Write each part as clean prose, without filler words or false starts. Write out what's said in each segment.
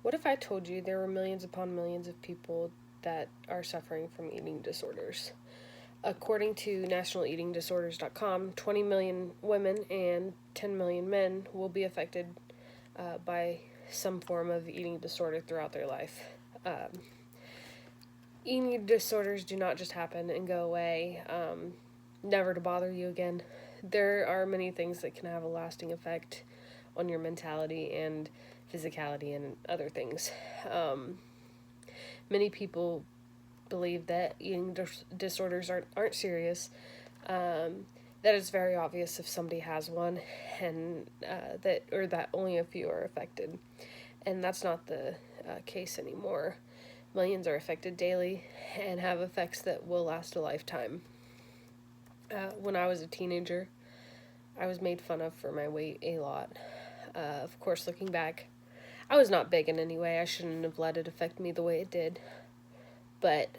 What if I told you there were millions upon millions of people that are suffering from eating disorders? According to nationaleatingdisorders.com, 20 million women and 10 million men will be affected by some form of eating disorder throughout their life. Um, Eating disorders do not just happen and go away, never to bother you again. There are many things that can have a lasting effect on your mentality and physicality and other things. Um, Many people believe that eating disorders aren't serious. Um, that it's very obvious if somebody has one, and that only a few are affected, and that's not the case anymore. Millions are affected daily and have effects that will last a lifetime. When I was a teenager, I was made fun of for my weight a lot. Of course, looking back, I was not big in any way. I shouldn't have let it affect me the way it did. But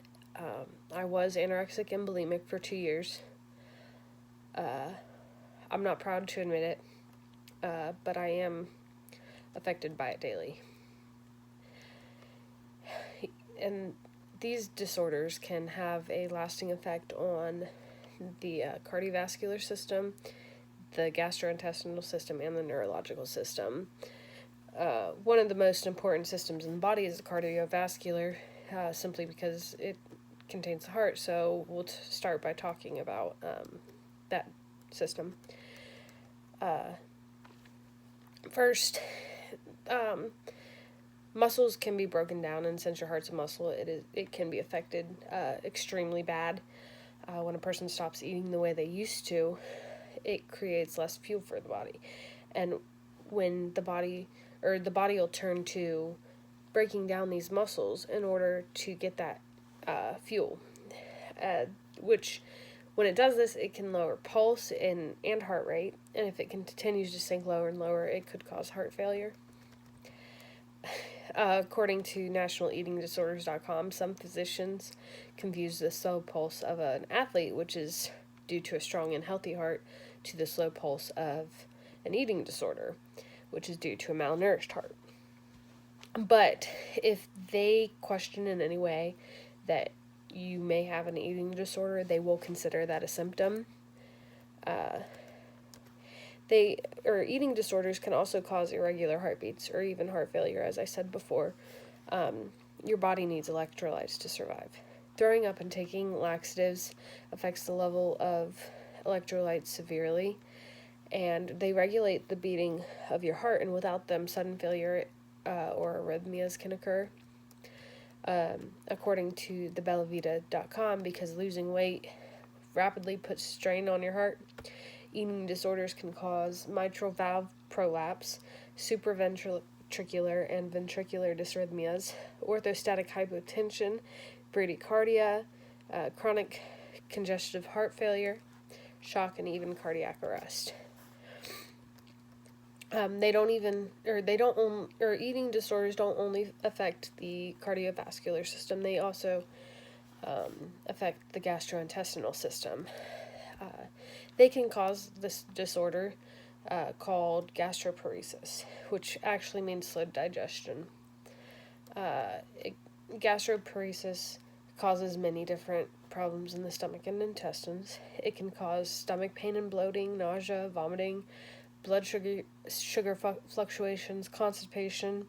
I was anorexic and bulimic for 2 years. Uh, I'm not proud to admit it, but I am affected by it daily. And these disorders can have a lasting effect on the cardiovascular system, the gastrointestinal system, and the neurological system. One of the most important systems in the body is the cardiovascular, simply because it contains the heart. So we'll start by talking about that system. First, um, muscles can be broken down, and since your heart's a muscle, it can be affected extremely bad. When a person stops eating the way they used to, it creates less fuel for the body, and when the body will turn to breaking down these muscles in order to get that fuel, uh, which when it does this, it can lower pulse and heart rate, and if it continues to sink lower and lower, it could cause heart failure. According to nationaleatingdisorders.com, some physicians confuse the slow pulse of an athlete, which is due to a strong and healthy heart, to the slow pulse of an eating disorder, which is due to a malnourished heart. But if they question in any way that you may have an eating disorder, they will consider that a symptom. Eating disorders can also cause irregular heartbeats or even heart failure, as I said before. Your body needs electrolytes to survive. Throwing up and taking laxatives affects the level of electrolytes severely, and they regulate the beating of your heart, and without them, sudden failure or arrhythmias can occur. According to thebellavita.com, because losing weight rapidly puts strain on your heart, eating disorders can cause mitral valve prolapse, supraventricular and ventricular dysrhythmias, orthostatic hypotension, bradycardia, chronic congestive heart failure, shock, and even cardiac arrest. Eating disorders don't only affect the cardiovascular system, they also affect the gastrointestinal system. They can cause this disorder called gastroparesis, which actually means slow digestion. Gastroparesis causes many different problems in the stomach and intestines. It can cause stomach pain and bloating, nausea, vomiting, blood sugar fluctuations, constipation,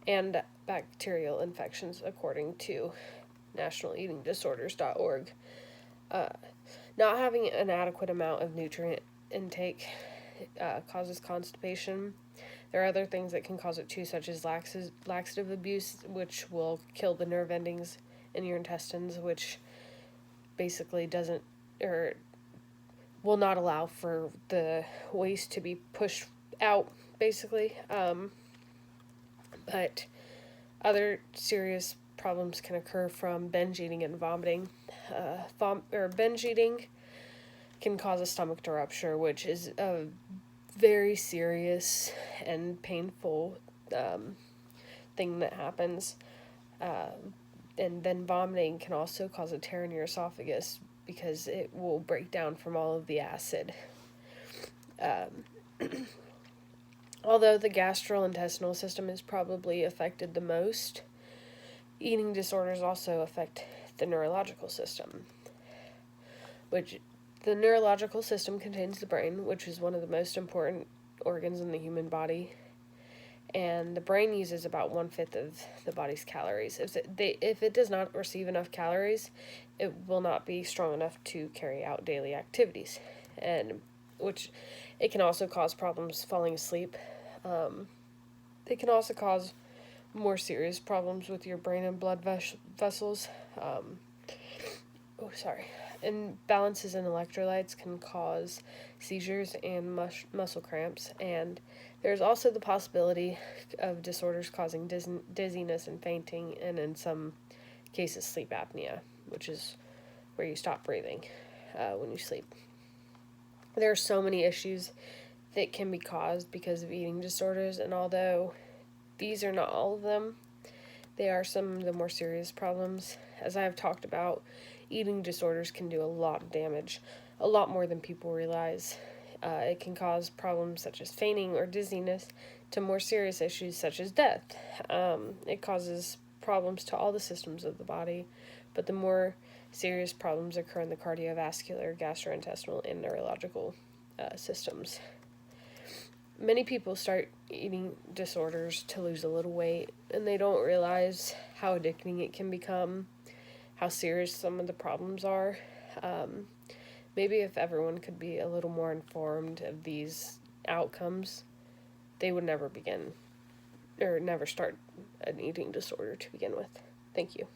and bacterial infections, according to nationaleatingdisorders.org. Not having an adequate amount of nutrient intake causes constipation. There are other things that can cause it too, such as laxative abuse, which will kill the nerve endings in your intestines, which basically doesn't, or will not allow for the waste to be pushed out, basically. But other serious problems can occur from binge eating and vomiting. Binge eating can cause a stomach to rupture, which is a very serious and painful thing that happens. And then vomiting can also cause a tear in your esophagus because it will break down from all of the acid. Although the gastrointestinal system is probably affected the most, eating disorders also affect the neurological system, which the neurological system contains the brain, which is one of the most important organs in the human body. And the brain uses about 1/5 of the body's calories. If it does not receive enough calories, it will not be strong enough to carry out daily activities, and which it can also cause problems falling asleep. It can also cause more serious problems with your brain and blood vessels. Imbalances in electrolytes can cause seizures and muscle cramps, and there's also the possibility of disorders causing dizziness and fainting, and in some cases, sleep apnea, which is where you stop breathing when you sleep. There are so many issues that can be caused because of eating disorders, and although these are not all of them, they are some of the more serious problems. As I have talked about, eating disorders can do a lot of damage, a lot more than people realize. It can cause problems such as fainting or dizziness to more serious issues such as death. It causes problems to all the systems of the body, but the more serious problems occur in the cardiovascular, gastrointestinal, and neurological systems. Many people start eating disorders to lose a little weight, and they don't realize how addicting it can become, how serious some of the problems are. Maybe if everyone could be a little more informed of these outcomes, they would never begin or never start an eating disorder to begin with. Thank you.